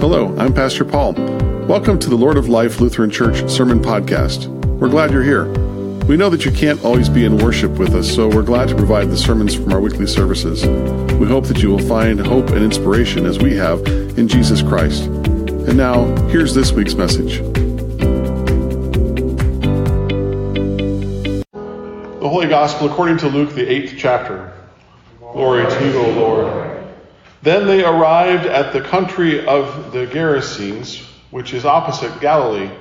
Hello, I'm Pastor Paul. Welcome to the Lord of Life Lutheran Church Sermon Podcast. We're glad you're here. We know that you can't always be in worship with us, so we're glad to provide the sermons from our weekly services. We hope that you will find hope and inspiration as we have in Jesus Christ. And now, here's this week's message. The Holy Gospel according to Luke, the 8th chapter. Glory to you, O Lord. Then they arrived at the country of the Gerasenes, which is opposite Galilee.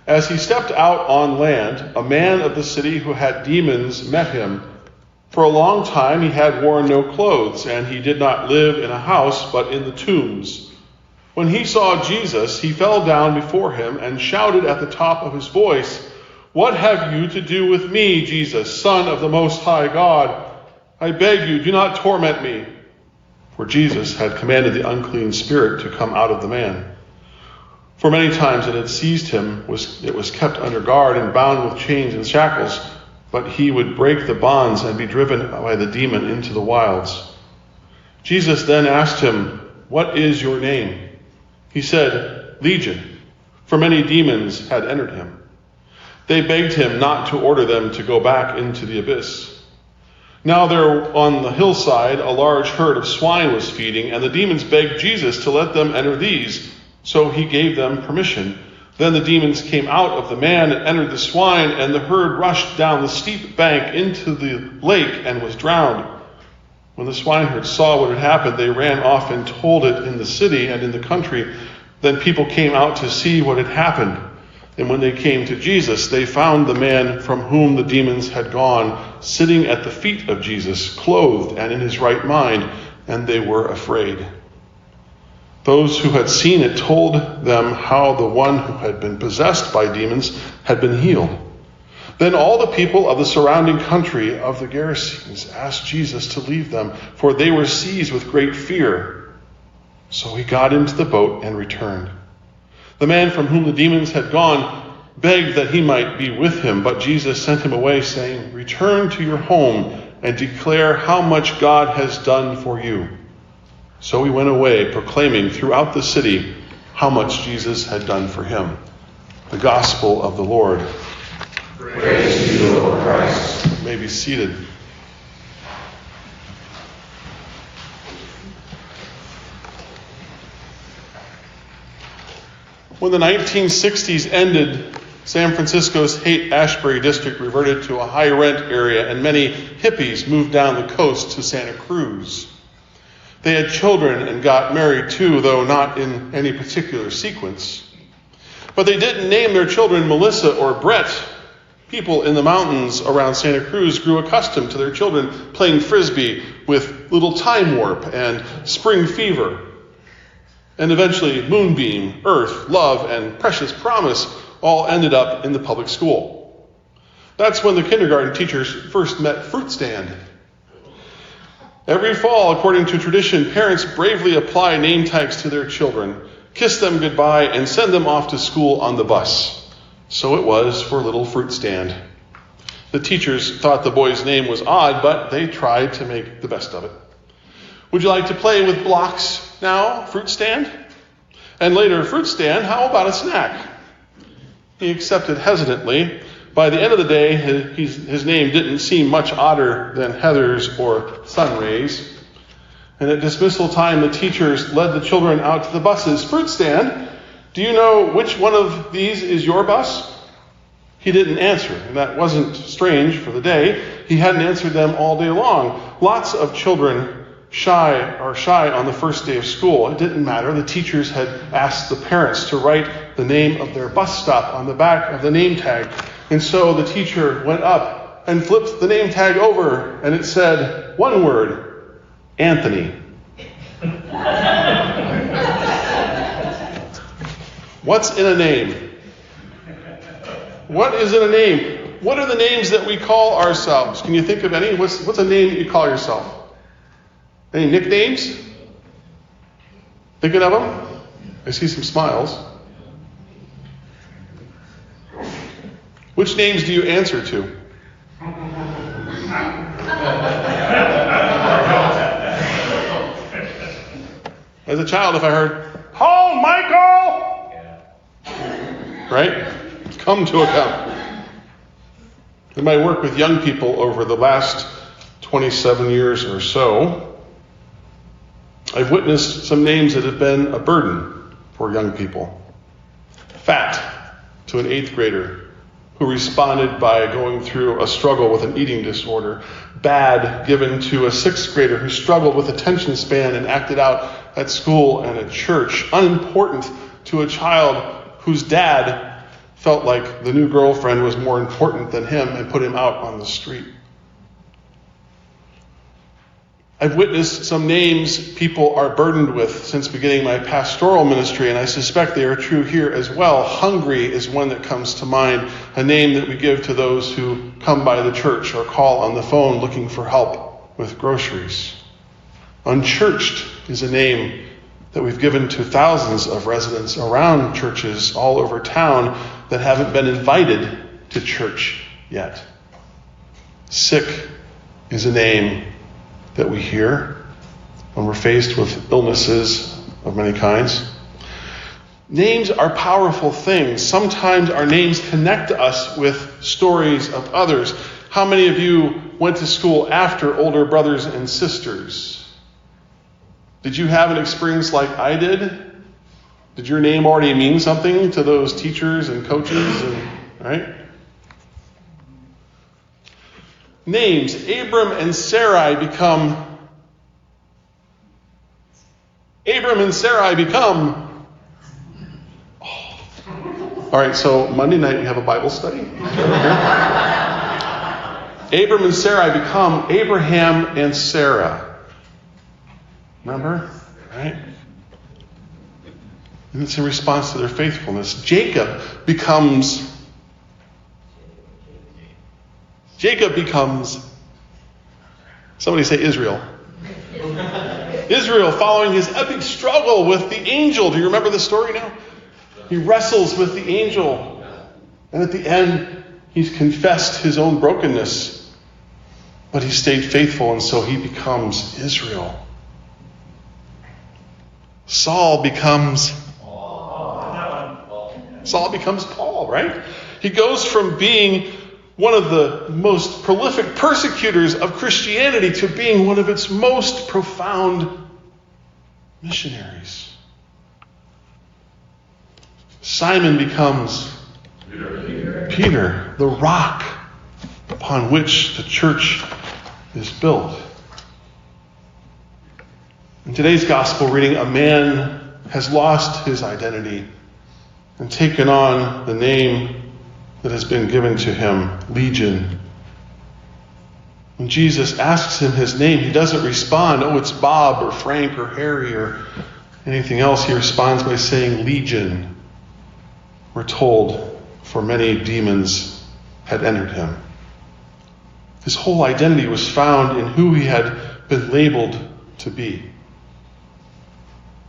As he stepped out on land, a man of the city who had demons met him. For a long time he had worn no clothes, and he did not live in a house, but in the tombs. When he saw Jesus, he fell down before him and shouted at the top of his voice, "What have you to do with me, Jesus, Son of the Most High God? I beg you, do not torment me." For Jesus had commanded the unclean spirit to come out of the man. For many times it had seized him, it was kept under guard and bound with chains and shackles, but he would break the bonds and be driven by the demon into the wilds. Jesus then asked him, "What is your name?" He said, "Legion," for many demons had entered him. They begged him not to order them to go back into the abyss. Now there on the hillside a large herd of swine was feeding, and the demons begged Jesus to let them enter these. So he gave them permission. Then the demons came out of the man and entered the swine, and the herd rushed down the steep bank into the lake and was drowned. When the swineherds saw what had happened, they ran off and told it in the city and in the country. Then people came out to see what had happened. And when they came to Jesus, they found the man from whom the demons had gone, sitting at the feet of Jesus, clothed and in his right mind, and they were afraid. Those who had seen it told them how the one who had been possessed by demons had been healed. Then all the people of the surrounding country of the Gerasenes asked Jesus to leave them, for they were seized with great fear. So he got into the boat and returned. The man from whom the demons had gone begged that he might be with him, but Jesus sent him away, saying, "Return to your home and declare how much God has done for you." So he went away, proclaiming throughout the city how much Jesus had done for him. The Gospel of the Lord. Praise to you, Lord Christ. You may be seated. When the 1960s ended, San Francisco's Haight-Ashbury district reverted to a high-rent area, and many hippies moved down the coast to Santa Cruz. They had children and got married too, though not in any particular sequence. But they didn't name their children Melissa or Brett. People in the mountains around Santa Cruz grew accustomed to their children playing frisbee with Little Time Warp and Spring Fever. And eventually Moonbeam, Earth, Love, and Precious Promise all ended up in the public school. That's when the kindergarten teachers first met Fruit Stand. Every fall, according to tradition, parents bravely apply name tags to their children, kiss them goodbye, and send them off to school on the bus. So it was for little Fruit Stand. The teachers thought the boy's name was odd, but they tried to make the best of it. "Would you like to play with blocks now, Fruit Stand?" And later, "Fruit Stand, how about a snack?" He accepted hesitantly. By the end of the day, his name didn't seem much odder than Heather's or Sunrays. And at dismissal time, the teachers led the children out to the buses. "Fruit Stand, do you know which one of these is your bus?" He didn't answer, and that wasn't strange for the day. He hadn't answered them all day long. Lots of children are shy on the first day of school. It didn't matter. The teachers had asked the parents to write the name of their bus stop on the back of the name tag. And so the teacher went up and flipped the name tag over, and it said one word, Anthony. What's in a name? What is in a name? What are the names that we call ourselves? Can you think of any? What's a name that you call yourself? Any nicknames? Thinking of them? I see some smiles. Which names do you answer to? As a child, if I heard, "Paul phone, Michael! Right? Come to account. In my work with young people over the last 27 years or so, I've witnessed some names that have been a burden for young people. Fat to an 8th grader who responded by going through a struggle with an eating disorder. Bad given to a 6th grader who struggled with attention span and acted out at school and at church. Unimportant to a child whose dad felt like the new girlfriend was more important than him and put him out on the street. I've witnessed some names people are burdened with since beginning my pastoral ministry, and I suspect they are true here as well. Hungry is one that comes to mind, a name that we give to those who come by the church or call on the phone looking for help with groceries. Unchurched is a name that we've given to thousands of residents around churches all over town that haven't been invited to church yet. Sick is a name that we hear when we're faced with illnesses of many kinds. Names are powerful things. Sometimes our names connect us with stories of others. How many of you went to school after older brothers and sisters? Did you have an experience like I did? Did your name already mean something to those teachers and coaches? Right? Names. Abram and Sarai become. All right, so Monday night we have a Bible study. Abram and Sarai become Abraham and Sarah. Remember? Right? And it's in response to their faithfulness. Jacob becomes, somebody say Israel. Israel, following his epic struggle with the angel. Do you remember the story now? He wrestles with the angel. And at the end, he's confessed his own brokenness. But he stayed faithful, and so he becomes Israel. Saul becomes Paul, right? He goes from being one of the most prolific persecutors of Christianity to being one of its most profound missionaries. Simon becomes Peter, the rock upon which the church is built. In today's gospel reading, a man has lost his identity and taken on the name that has been given to him, Legion. When Jesus asks him his name, he doesn't respond, oh, it's Bob or Frank or Harry or anything else. He responds by saying Legion. We're told, for many demons had entered him. His whole identity was found in who he had been labeled to be.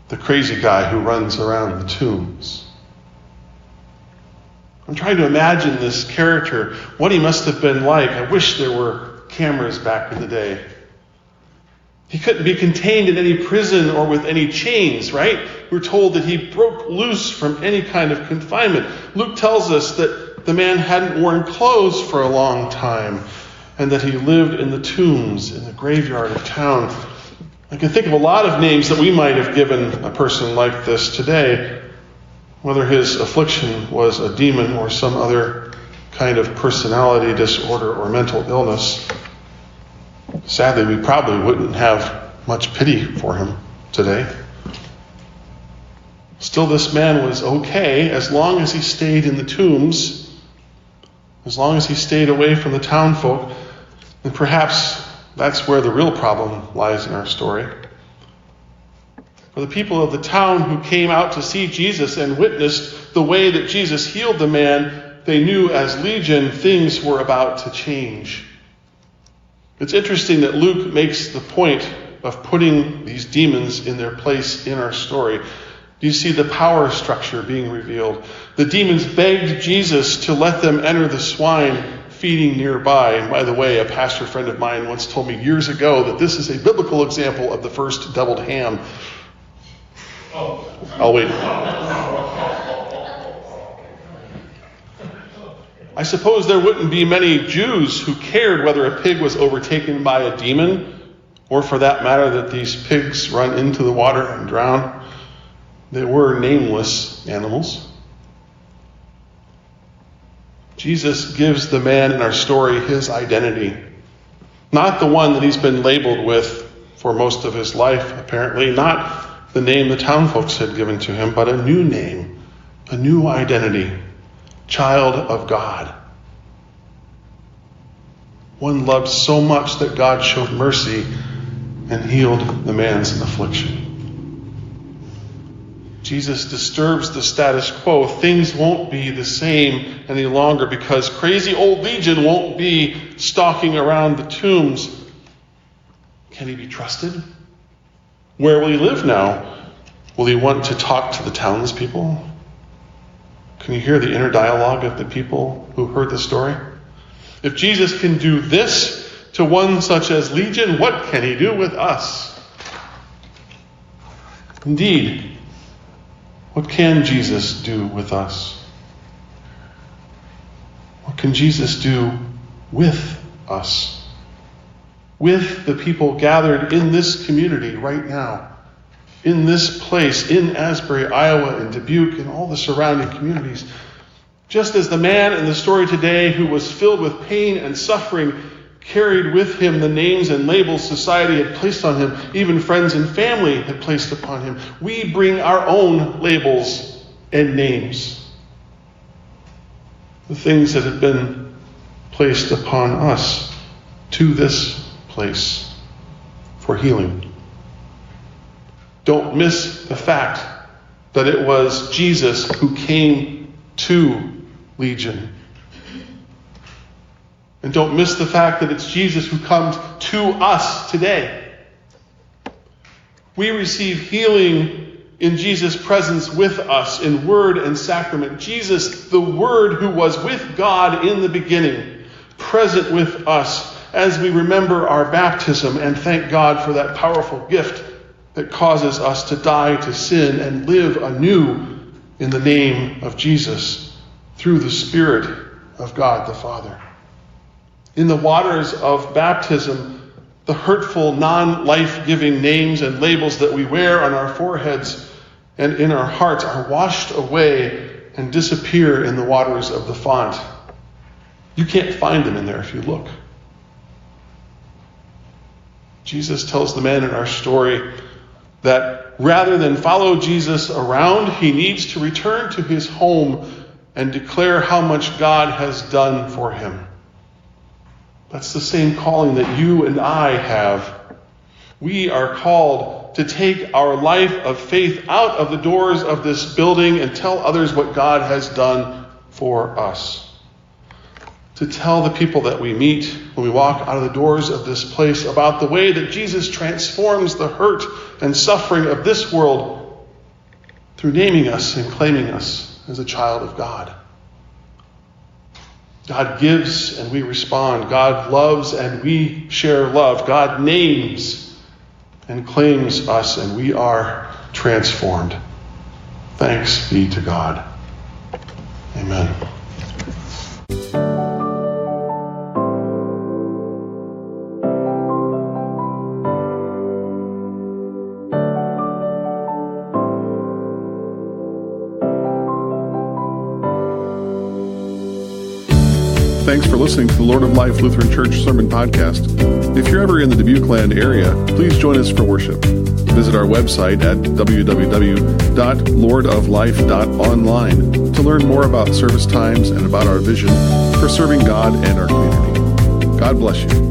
The crazy guy who runs around the tombs. I'm trying to imagine this character, what he must have been like. I wish there were cameras back in the day. He couldn't be contained in any prison or with any chains, right? We're told that he broke loose from any kind of confinement. Luke tells us that the man hadn't worn clothes for a long time and that he lived in the tombs in the graveyard of town. I can think of a lot of names that we might have given a person like this today, whether his affliction was a demon or some other kind of personality disorder or mental illness. Sadly, we probably wouldn't have much pity for him today. Still, this man was okay as long as he stayed in the tombs, as long as he stayed away from the townfolk, and perhaps that's where the real problem lies in our story. For the people of the town who came out to see Jesus and witnessed the way that Jesus healed the man they knew as Legion, things were about to change. It's interesting that Luke makes the point of putting these demons in their place in our story. Do you see the power structure being revealed? The demons begged Jesus to let them enter the swine feeding nearby. And by the way, a pastor friend of mine once told me years ago that this is a biblical example of the first deviled ham. I'll wait. I suppose there wouldn't be many Jews who cared whether a pig was overtaken by a demon, or for that matter, that these pigs run into the water and drown. They were nameless animals. Jesus gives the man in our story his identity. Not the one that he's been labeled with for most of his life, apparently. Not the name the town folks had given to him, but a new name, a new identity. Child of God. One loved so much that God showed mercy and healed the man's affliction. Jesus disturbs the status quo. Things won't be the same any longer because crazy old Legion won't be stalking around the tombs. Can he be trusted? Where will he live now? Will he want to talk to the townspeople? Can you hear the inner dialogue of the people who heard the story? If Jesus can do this to one such as Legion, what can he do with us? Indeed, what can Jesus do with us? What can Jesus do with us? With the people gathered in this community right now, in this place, in Asbury, Iowa, and Dubuque, and all the surrounding communities. Just as the man in the story today who was filled with pain and suffering carried with him the names and labels society had placed on him, even friends and family had placed upon him, we bring our own labels and names. The things that have been placed upon us to this place for healing. Don't miss the fact that it was Jesus who came to Legion. And don't miss the fact that it's Jesus who comes to us today. We receive healing in Jesus' presence with us in word and sacrament. Jesus, the Word who was with God in the beginning, present with us as we remember our baptism and thank God for that powerful gift that causes us to die to sin and live anew in the name of Jesus through the Spirit of God the Father. In the waters of baptism, the hurtful, non-life-giving names and labels that we wear on our foreheads and in our hearts are washed away and disappear in the waters of the font. You can't find them in there if you look. Jesus tells the man in our story that rather than follow Jesus around, he needs to return to his home and declare how much God has done for him. That's the same calling that you and I have. We are called to take our life of faith out of the doors of this building and tell others what God has done for us. To tell the people that we meet when we walk out of the doors of this place about the way that Jesus transforms the hurt and suffering of this world through naming us and claiming us as a child of God. God gives and we respond. God loves and we share love. God names and claims us and we are transformed. Thanks be to God. Amen. Thanks for listening to the Lord of Life Lutheran Church Sermon Podcast. If you're ever in the Dubuque Land area, please join us for worship. Visit our website at www.lordoflife.online to learn more about service times and about our vision for serving God and our community. God bless you.